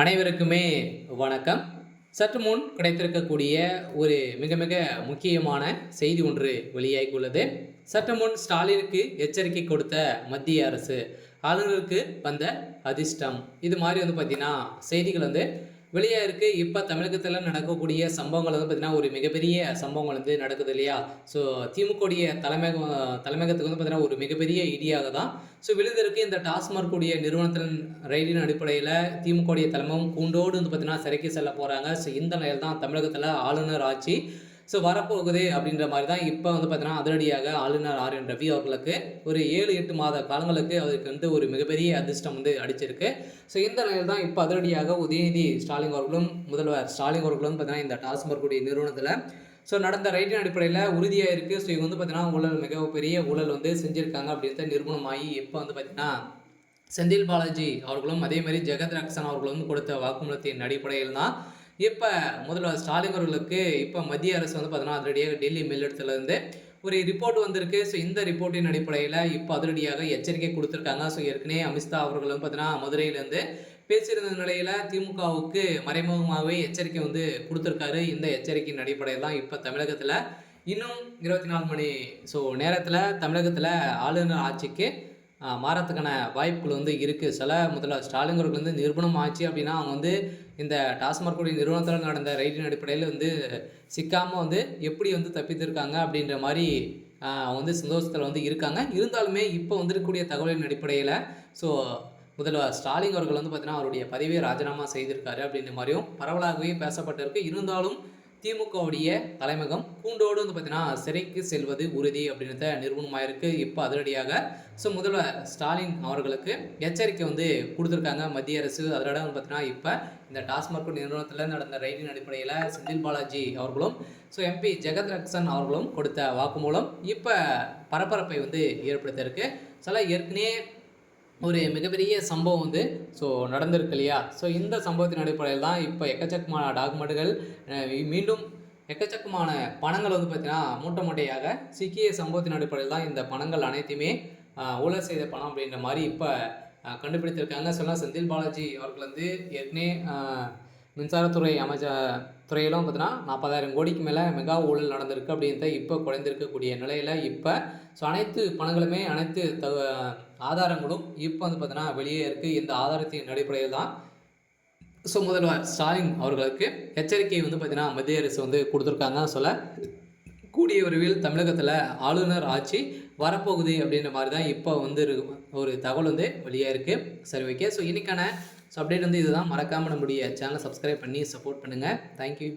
அனைவருக்குமே வணக்கம். சற்று முன் கிடைத்திருக்கக்கூடிய ஒரு மிக மிக முக்கியமான செய்தி ஒன்று வெளியாகியுள்ளது. சற்று முன் ஸ்டாலினுக்கு எச்சரிக்கை கொடுத்த மத்திய அரசு, ஆளுநருக்கு வந்த அதிர்ஷ்டம். இது மாதிரி பார்த்தீங்கன்னா செய்திகள் வெளியாயிருக்கு. இப்போ தமிழகத்தில் நடக்கக்கூடிய சம்பவங்கள் பார்த்தீங்கன்னா ஒரு மிகப்பெரிய சம்பவங்கள் நடக்குது இல்லையா? ஸோ திமுகவுடைய தலைமையகத்துக்கு பார்த்தீங்கன்னா ஒரு மிகப்பெரிய இடியாக தான் விழுந்திருக்கு. இந்த டாஸ்மாக் உடைய நிறுவனத்தின் ரயிலின் அடிப்படையில் திமுகவுடைய தலைமையும் கூண்டோடு பார்த்தீங்கன்னா சிறைக்கு செல்ல போகிறாங்க. ஸோ இந்த நிலையில் தான் தமிழகத்தில் ஆளுநர் ஆட்சி வரப்போகுது அப்படின்ற மாதிரி தான் இப்போ பார்த்தீங்கன்னா அதிரடியாக ஆளுநர் ஆர்.என். ரவி அவர்களுக்கு ஒரு 7-8 மாத காலங்களுக்கு அவருக்கு ஒரு மிகப்பெரிய அதிர்ஷ்டம் அடிச்சிருக்கு. ஸோ இந்த நிலையில் தான் இப்போ அதிரடியாக உதயநிதி ஸ்டாலின் அவர்களும் முதல்வர் ஸ்டாலின் அவர்களும் பார்த்தீங்கன்னா இந்த டாஸ்மாக் நிறுவனத்தில் நடந்த ரைட்டின் அடிப்படையில் உறுதியாக இருக்குது. ஸோ இவங்க பார்த்தீங்கன்னா ஊழல் மிகப்பெரிய ஊழல் செஞ்சுருக்காங்க அப்படின்றத நிரூபணமாகி இப்போ பார்த்தீங்கன்னா செந்தில் பாலாஜி அவர்களும் அதே மாதிரி ஜெகத் ரக்ஷன் அவர்களும் கொடுத்த வாக்குமூலத்தின் அடிப்படையில் தான் இப்போ முதல்வர் ஸ்டாலின் அவர்களுக்கு இப்போ மத்திய அரசு பார்த்தீங்கன்னா அதிரடியாக டெல்லி மேலிடத்துலேருந்து ஒரு ரிப்போர்ட் வந்திருக்கு. ஸோ இந்த ரிப்போர்ட்டின் அடிப்படையில் இப்போ அதிரடியாக எச்சரிக்கை கொடுத்துருக்காங்க. ஸோ ஏற்கனவே அமித்ஷா அவர்களும் பார்த்தீங்கன்னா மதுரையிலேருந்து பேசியிருந்த நிலையில் திமுகவுக்கு மறைமுகமாகவே எச்சரிக்கை கொடுத்துருக்காரு. இந்த எச்சரிக்கையின் அடிப்படையில் தான் இப்போ தமிழகத்தில் இன்னும் 24 மணி நேரத்தில் தமிழகத்தில் ஆளுநர் ஆட்சிக்கு மாறத்துக்கான வாய்ப்புகள் இருக்குது. சில முதல்வர் ஸ்டாலின் அவர்கள் நிரூபணம் ஆச்சு அப்படின்னா அவங்க இந்த டாஸ்மாக் நிறுவனத்தில் நடந்த ரைட்டின் அடிப்படையில் சிக்காமல் எப்படி தப்பித்திருக்காங்க அப்படின்ற மாதிரி அவங்க சந்தோஷத்தில் இருக்காங்க. இருந்தாலுமே இப்போ இருக்கக்கூடிய தகவலின் அடிப்படையில் ஸோ முதல்வர் ஸ்டாலின் அவர்கள் பார்த்தீங்கன்னா அவருடைய பதவியை ராஜினாமா செய்திருக்காரு அப்படின்ற மாதிரியும் பரவலாகவே பேசப்பட்டிருக்கு. இருந்தாலும் திமுகவுடைய தலைமையகம் கூண்டோடு பார்த்தீங்கன்னா சிறைக்கு செல்வது உறுதி அப்படின்றத நிரூபணமாயிருக்கு. இப்போ அதிரடியாக முதல்வர் ஸ்டாலின் அவர்களுக்கு எச்சரிக்கை கொடுத்துருக்காங்க மத்திய அரசு. அதோட பார்த்தீங்கன்னா இப்போ இந்த டாஸ்மாக் நிறுவனத்தில் நடந்த ரைடின் அடிப்படையில் செந்தில் பாலாஜி அவர்களும் எம்பி ஜெகத் ரக்ஷன் அவர்களும் கொடுத்த வாக்குமூலம் இப்போ பரபரப்பை ஏற்படுத்தியிருக்கு. ஏற்கனவே ஒரு மிகப்பெரிய சம்பவம் நடந்திருக்கு இல்லையா? இந்த சம்பவத்தின் அடிப்படையில் தான் இப்போ எக்கச்சக்கமான டாக்குமெண்ட்டுகள் மீண்டும் எக்கச்சக்கமான பணங்கள் பார்த்தீங்கன்னா மூட்டை மூட்டையாக சிக்கிய சம்பவத்தின் அடிப்படையில் தான் இந்த பணங்கள் அனைத்துமே ஊழல் செய்த பணம் அப்படின்ற மாதிரி இப்போ கண்டுபிடித்திருக்காங்க. செந்தில் பாலாஜி அவர்கள் ஏற்கனவே மின்சாரத்துறை துறையிலும் பார்த்தீங்கன்னா 40,000 கோடிக்கு மேலே மெகா ஊழல் நடந்திருக்கு அப்படின்றத இப்போ குறைந்திருக்கக்கூடிய நிலையில் இப்போ அனைத்து பணங்களுமே அனைத்து ஆதாரங்களும் இப்போ பார்த்தீங்கன்னா வெளியே இருக்குது. இந்த ஆதாரத்தின் அடிப்படையில் தான் முதல்வர் ஸ்டாலின் அவர்களுக்கு எச்சரிக்கை பார்த்தீங்கன்னா மத்திய அரசு கொடுத்துருக்காங்க. கூடிய விரைவில் தமிழகத்தில் ஆளுநர் ஆட்சி வரப்போகுது அப்படின்ற மாதிரி தான் இப்போ ஒரு தகவல் வெளியே இருக்குது. சரி, ஓகே. இன்றைக்கான அப்டேட் இதுதான். மறக்காமல் நம்முடைய சேனலை சப்ஸ்கிரைப் பண்ணி சப்போர்ட் பண்ணுங்கள். தேங்க்யூ.